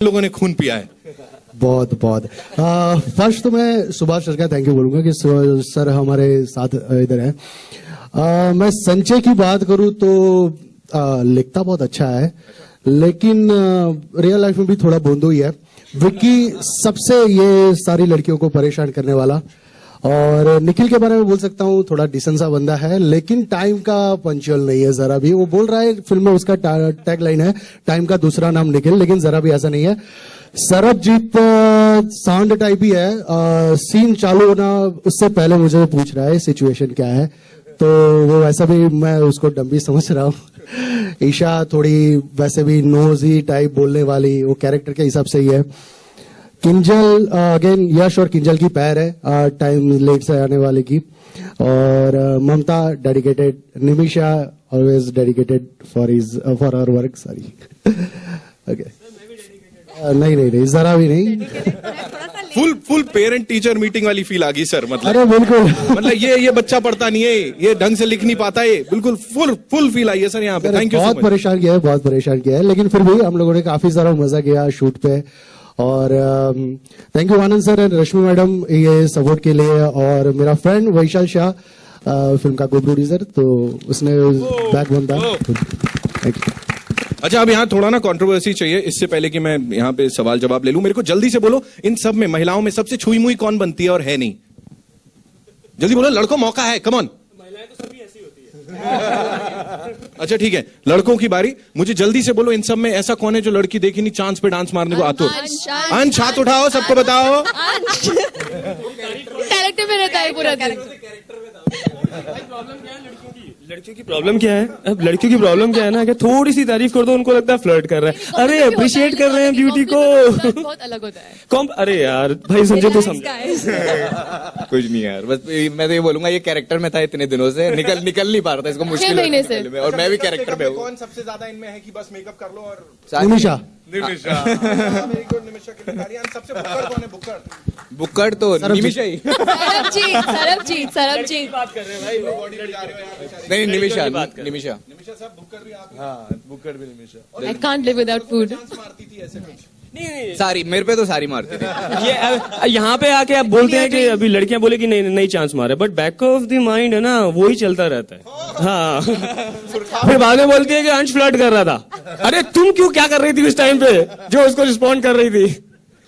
लोगों ने खून पिया है। बहुत बहुत फर्स्ट तो मैं सुभाष सर का थैंक यू बोलूंगा कि सर हमारे साथ इधर है। मैं संजय की बात करूं तो लिखता बहुत अच्छा है, लेकिन रियल लाइफ में भी थोड़ा बोंदो ही है। विक्की सबसे ये सारी लड़कियों को परेशान करने वाला, और निखिल के बारे में बोल सकता हूँ थोड़ा डिसेंट सा बंदा है, लेकिन टाइम का पंचुअल नहीं है जरा भी। वो बोल रहा है फिल्म में उसका टैग लाइन है टाइम का दूसरा नाम निखिल, लेकिन जरा भी ऐसा नहीं है। सरबजीत सांड टाइप ही है, सीन चालू होना उससे पहले मुझे पूछ रहा है सिचुएशन क्या है, तो वो वैसा भी मैं उसको डम्बी समझ रहा हूँ। ईशा थोड़ी वैसे भी नोजी टाइप बोलने वाली, वो कैरेक्टर के हिसाब से ही है। किंजल अगेन यश और किंजल की पैर है टाइम लेट से आने वाले की, और Mamta dedicated, Nimisha always dedicated for our work. Sorry okay नहीं जरा भी नहीं। फुल पेरेंट टीचर मीटिंग वाली फील आ गई सर। मतलब अरे बिल्कुल मतलब ये बच्चा पढ़ता नहीं है, ये ढंग से लिख नहीं पाता है, बिल्कुल फुल फील आई है सर यहाँ पे। Thank you. बहुत परेशान किया है, लेकिन फिर भी हम लोगों ने काफी सारा मजा किया शूट पे। और thank you Anand sir and Rashmi madam ये सपोर्ट के लिए, और मेरा फ्रेंड वैशाल शाह फिल्म का को प्रोड्यूसर, तो उसने बैकबोन था। Thank you. अच्छा, अब यहाँ थोड़ा ना कंट्रोवर्सी चाहिए। इससे पहले कि मैं यहाँ पे सवाल जवाब ले लूं, मेरे को जल्दी से बोलो, इन सब में महिलाओं में सबसे छुई मुई कौन बनती है और है नहीं? जल्दी बोलो, लड़कों मौका है, कम ऑन। महिलाएं तो सभी ऐसी होती है। अच्छा ठीक है, लड़कों की बारी। मुझे जल्दी से बोलो, इन सब में ऐसा कौन है जो लड़की देखी नहीं चांस पे डांस मारने को आतुर? अंश, हाथ उठाओ, सबको बताओ। कैरेक्टर में रहता है पूरा दिन। लड़कियों की प्रॉब्लम क्या है? अब लड़कियों की प्रॉब्लम क्या है ना कि थोड़ी सी तारीफ कर दो उनको लगता है फ्लर्ट कर रहा है। अरे अप्रिशिएट कर रहे हैं ब्यूटी को। बहुत अलग होता है। कौन? अरे यार भाई समझे तो समझे। कुछ नहीं यार, बस मैं तो ये बोलूंगा ये कैरेक्टर में था इतने दिनों से, निकल नहीं पा रहा था, इसको मुश्किल 6 महीने से। और मैं भी कैरेक्टर में हूँ। कौन सबसे ज्यादा इनमें है कि बस मेकअप कर लो और निमिषा निमिषा वेरी गुड। निमिषा की ताली। सबसे बुक्कड़ कौन है? बुक्कड़ तो निमिषा ही। सरबजीत बात कर रहे हैं भाई। नहीं निमिषा साहब, बुक्कड़ भी आप? हाँ बुक्कड़ भी Nimisha. I can't live without food. मारती थी ऐसे कुछ? नहीं सारी मेरे पे तो सारी मारती थी। ये यहाँ पे आके आप बोलते हैं कि अभी लड़कियां बोले कि नहीं चांस मारे, but back of the mind है ना, वो ही चलता रहता है। हाँ फिर बाद में बोलती है कि अंश फ्लर्ट कर रहा था। अरे तुम क्यों क्या कर रही थी उस टाइम पे जो उसको रिस्पॉन्ड कर रही थी?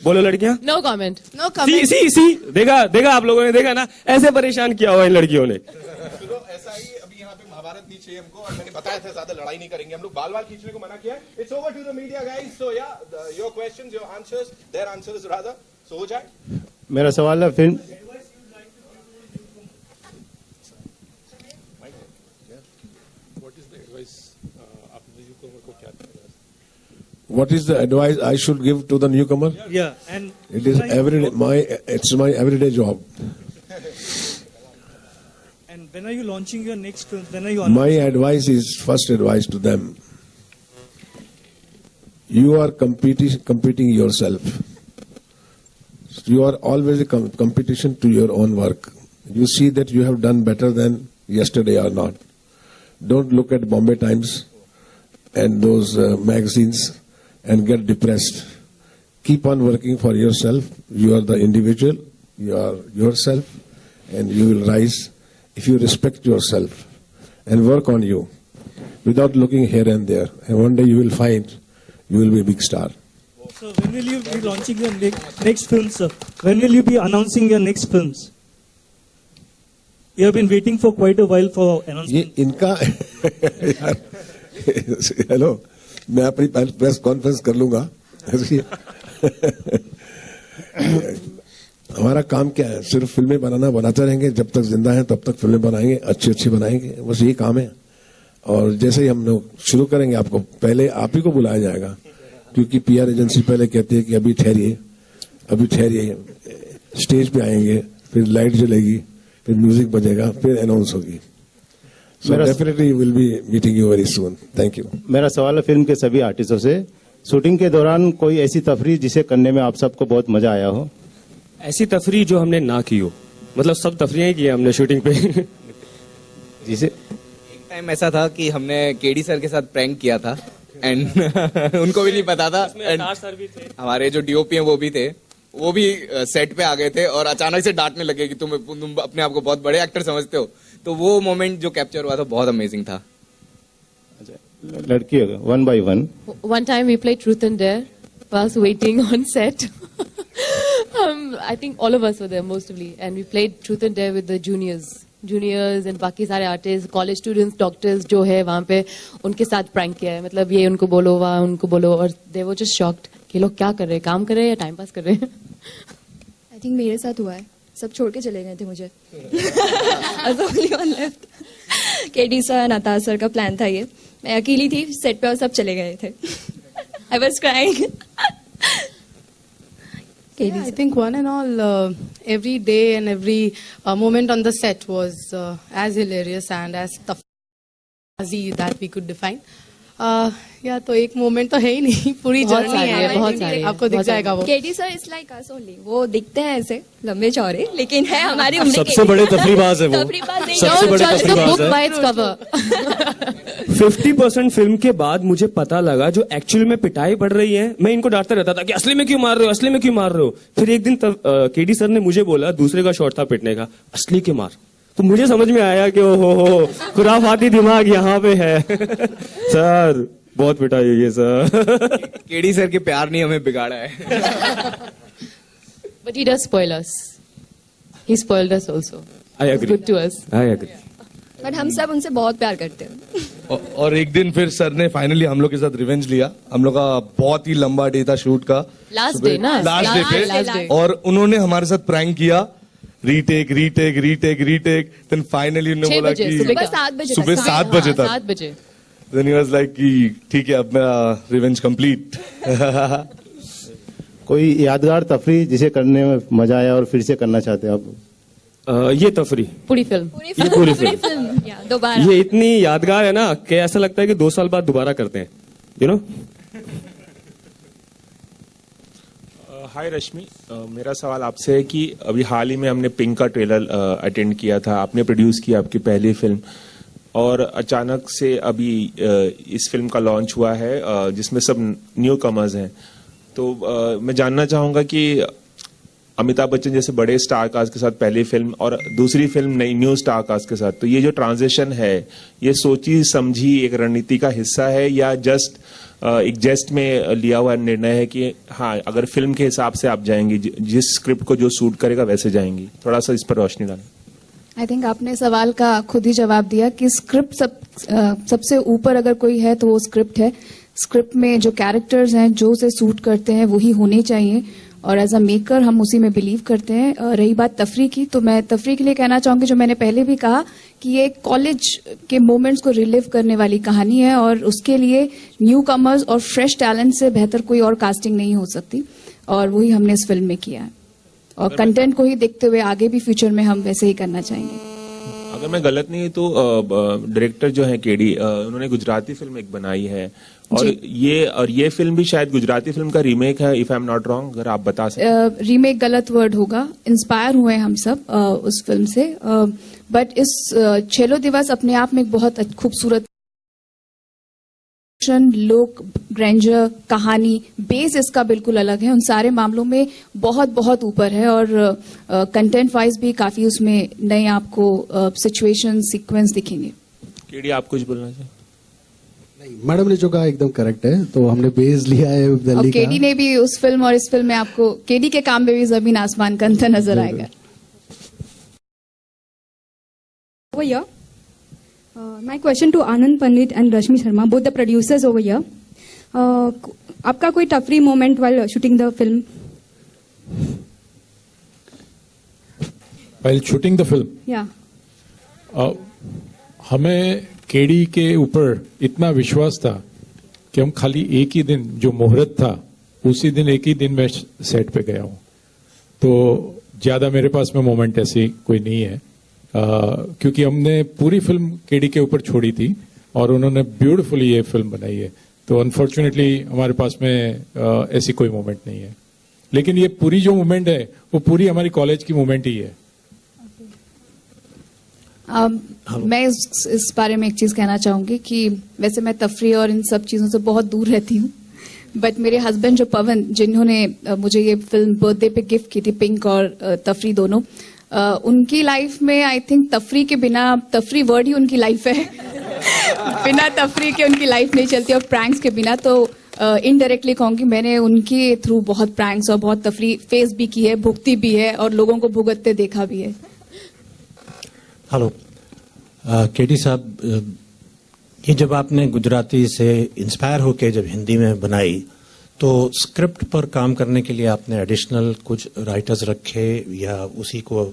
बोलो लड़कियां। No comment. सी देखा आप लोगों ने देखा ना, ऐसे परेशान किया हुआ इन लड़कियों ने। चलो ऐसा ही, अभी यहाँ पे महाभारत नहीं चाहिए हमको, और मैंने बताया था ज्यादा लड़ाई नहीं करेंगे हम लोग, बाल खींचने को मना किया है। It's over to the media guys, so yeah your questions, your answers, their answers rather, so हो जाए। मेरा सवाल है film What is the advice I should give to the newcomer? Yeah, and It is it's my everyday job. And when are you launching your next film? When are you My advice is first advice to them. You are competing yourself. You are always a competition to your own work. You see that you have done better than yesterday or not. Don't look at Bombay Times and those magazines and get depressed. Keep on working for yourself. You are the individual. You are yourself, and you will rise if you respect yourself and work on you without looking here and there. And one day you will find you will be a big star. So when will you be launching your next films, sir? When will you be announcing your next films? You have been waiting for quite a while for announcement. ये इनका hello, मैं अपनी press conference कर लूंगा। हमारा काम क्या है? सिर्फ फिल्में बनाते रहेंगे, जब तक जिंदा हैं तब तक फिल्में बनाएंगे, अच्छी बनाएंगे, बस यही काम है। और जैसे ही हम लोग शुरू करेंगे, आपको पहले आप ही को बुलाया जाएगा, क्योंकि पीआर एजेंसी पहले कहती है कि अभी ठहरिए, स्टेज पे आएंगे, फिर लाइट जलेगी, फिर म्यूजिक बजेगा, फिर अनाउंस होगी। So definitely we'll be meeting you very soon. Thank you. मेरा सवाल है फिल्म के सभी आर्टिस्टों से, शूटिंग के दौरान कोई ऐसी तफरीह जिसे करने में आप सबको बहुत मजा आया हो? ऐसी तफरीह जो हमने ना की हो, मतलब सब तफरीहें की हमने शूटिंग पे। जिसे एक टाइम ऐसा था कि हमने केडी सर के साथ प्रैंक किया था, एंड उनको भी नहीं पता था एंड सर भी थे। हमारे जो डीओपी हैं वो भी सेट पे आ गए थे और अचानक से डांटने लगे कि तुम अपने आप को बहुत बड़े एक्टर समझते हो। तो वो मोमेंट जो कैप्चर हुआ था बहुत अमेजिंग था। लड़की one by one. One time we played Truth and Dare whilst waiting on set. I think all of us were there mostly, and we played Truth and Dare with the juniors and बाकी सारे artist, college students, doctors जो है वहाँ पे, उनके साथ prank किया है। मतलब ये उनको बोलो, वहाँ उनको बोलो, और they were just shocked कि लोग क्या कर रहे हैं, काम कर रहे हैं या टाइम पास कर रहे हैं। आई थिंक मेरे साथ हुआ है, सब छोड़ के चले गए थे मुझे। I was only one left. KD sir, नताज सर का प्लान था ये, मैं अकेली थी सेट पे और सब चले गए थे। I was crying. Yeah, I think one and all, every day and every moment on the set was as hilarious and as tough that we could define. या तो एक मोमेंट तो है ही नहीं, पूरी बहुत जर्नी सारी है, है, बहुत सारी है, आपको दिख बहुत जाएगा वो। KD sir is like us only, वो दिखते हैं ऐसे लंबे चौड़े, लेकिन है हमारी उम्र के। सबसे बड़े तफरीबाज है वो। तफरीबाज नहीं, सबसे बड़े Judge the तफरीबाज book है। by its cover. 50% फिल्म के बाद मुझे पता लगा जो एक्चुअल में पिटाई पड़ रही है, मैं इनको डांटता रहता था कि असली में क्यों मार रहे हो, असली में क्यों मार रहे हो। फिर एक दिन केडी सर ने मुझे बोला, दूसरे का शॉट था पिटने का, असली के मार। तो मुझे समझ में आया कि हो खुराफाती दिमाग यहाँ पे है। सर बहुत पिटाई है ये सर। केडी सर के प्यार नहीं हमें बिगाड़ा है। But he does spoil us. He spoiled us also. I He's agree. good to us. I agree. But हम सब उनसे बहुत प्यार करते हैं। और एक दिन फिर सर ने फाइनली हम लोग के साथ रिवेंज लिया। हम लोग का बहुत ही लंबा डे था शूट का, Last day ना? लास्ट डे पे, last day. और उन्होंने हमारे साथ प्रैंक किया, retake retake retake retake. Then finally उन्होंने 6 बोला बजे, कि सुबह 7 बजे सुबह तक। 7 बजे तक। 7 बजे। देन ही वाज लाइक कि ठीक है अब मेरा रिवेंज कंप्लीट। कोई यादगार तफरी जिसे करने में मजा आया और फिर से करना चाहते हैं आप? ये तफरी, पूरी फिल्म। पूरी फिल्म। या दोबारा ये इतनी यादगार है ना कि ऐसा लगता है कि 2 साल बाद दोबारा करते हैं, यू नो। हाय रश्मि, मेरा सवाल आपसे है कि अभी हाल ही में हमने पिंक का ट्रेलर अटेंड किया था, आपने प्रोड्यूस किया आपकी पहली फिल्म, और अचानक से अभी इस फिल्म का लॉन्च हुआ है जिसमें सब न्यू कमर्स हैं। तो मैं जानना चाहूंगा कि अमिताभ बच्चन जैसे बड़े स्टार कास्ट के साथ पहली फिल्म और दूसरी फिल्म नई न्यू स्टार कास्ट के साथ, तो ये जो ट्रांजिशन है, ये सोची समझी एक रणनीति का हिस्सा है या जस्ट एक जेस्ट में लिया हुआ निर्णय है कि हाँ अगर फिल्म के हिसाब से आप जाएंगी, जिस स्क्रिप्ट को जो सूट करेगा वैसे जाएंगी? थोड़ा सा इस पर रोशनी डालें। आई थिंक आपने सवाल का खुद ही जवाब दिया कि स्क्रिप्ट सबसे ऊपर अगर कोई है तो वो स्क्रिप्ट है। स्क्रिप्ट में जो कैरेक्टर्स हैं जो उसे सूट करते हैं वही होने चाहिए, और एज अ मेकर हम उसी में बिलीव करते हैं। रही बात तफरी की, तो मैं तफरी के लिए कहना चाहूंगी, जो मैंने पहले भी कहा कि ये कॉलेज के मोमेंट्स को रिलिव करने वाली कहानी है, और उसके लिए न्यू कमर्स और फ्रेश टैलेंट से बेहतर कोई और कास्टिंग नहीं हो सकती, और वही हमने इस फिल्म में किया है। और कंटेंट को ही देखते हुए आगे भी फ्यूचर में हम वैसे ही करना चाहेंगे। अगर मैं गलत नहीं तो डायरेक्टर जो है केडी, उन्होंने गुजराती फिल्म एक बनाई है, और ये फिल्म भी शायद गुजराती फिल्म का रीमेक है, if I am not wrong, अगर आप बता सकते। रीमेक गलत वर्ड होगा, इंस्पायर हुए हम सब उस फिल्म से, बट इस छेलो दिवस अपने आप में एक बहुत खूबसूरत लोक ग्रैंडर कहानी बेस इसका बिल्कुल अलग है, उन सारे मामलों में बहुत बहुत ऊपर है, और कंटेंट वाइज भी काफी उसमें नए आपको सिचुएशन सीक्वेंस दिखेंगे। केडी आप कुछ बोलना चाहिए? नहीं, मैडम ने जो कहा एकदम करेक्ट है, तो हमने बेस लिया है और दिल्ली केडी का। ने भी उस फिल्म और इस फिल्म में आपको केडी के काम में भी जमीन आसमान का अंतर नजर आएगा। Over here, my question to Anand Pandit and Rashmi Sharma, both the producers over here. आपका कोई टफरी moment while shooting the film? While shooting the film, Yeah. हमें केडी के ऊपर इतना विश्वास था कि हम खाली एक ही दिन, जो मुहूर्त था उसी दिन, एक ही दिन मैं सेट पे गया हूँ, तो ज्यादा मेरे पास में मोमेंट ऐसी कोई नहीं है, क्योंकि हमने पूरी फिल्म केडी के ऊपर छोड़ी थी और उन्होंने ब्यूटीफुली ये फिल्म बनाई है। तो अनफॉर्चुनेटली हमारे पास में ऐसी कोई मोमेंट नहीं है, लेकिन ये पूरी जो मोमेंट है वो पूरी हमारी कॉलेज की मोमेंट ही है। मैं इस बारे में एक चीज कहना चाहूंगी कि वैसे मैं तफरी और इन सब चीजों से बहुत दूर रहती हूँ, बट मेरे हस्बैंड जो पवन, जिन्होंने मुझे ये फिल्म बर्थडे पे गिफ्ट की थी, पिंक और तफरी दोनों, उनकी लाइफ में आई थिंक तफरी के बिना, तफरी वर्ड ही उनकी लाइफ है बिना तफरी के उनकी लाइफ नहीं चलती, और प्रैंक्स के बिना। तो इनडायरेक्टली कहूंगी मैंने उनके थ्रू बहुत प्रैंक्स और बहुत तफरी फेस भी की है, भुगती भी है और लोगों को भुगतते देखा भी है। हेलो केडी साहब, ये जब आपने गुजराती से इंस्पायर होके जब हिंदी में बनाई, तो स्क्रिप्ट पर काम करने के लिए आपने एडिशनल कुछ राइटर्स रखे या उसी को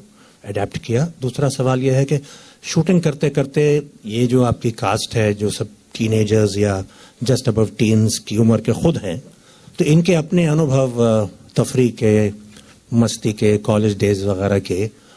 अडेप्ट किया? दूसरा सवाल यह है कि शूटिंग करते करते ये जो आपकी कास्ट है, जो सब टीनेजर्स या जस्ट अबव टीन्स की उम्र के खुद हैं, तो इनके अपने अनुभव तफरी के, मस्ती के, कॉलेज डेज वगैरह के,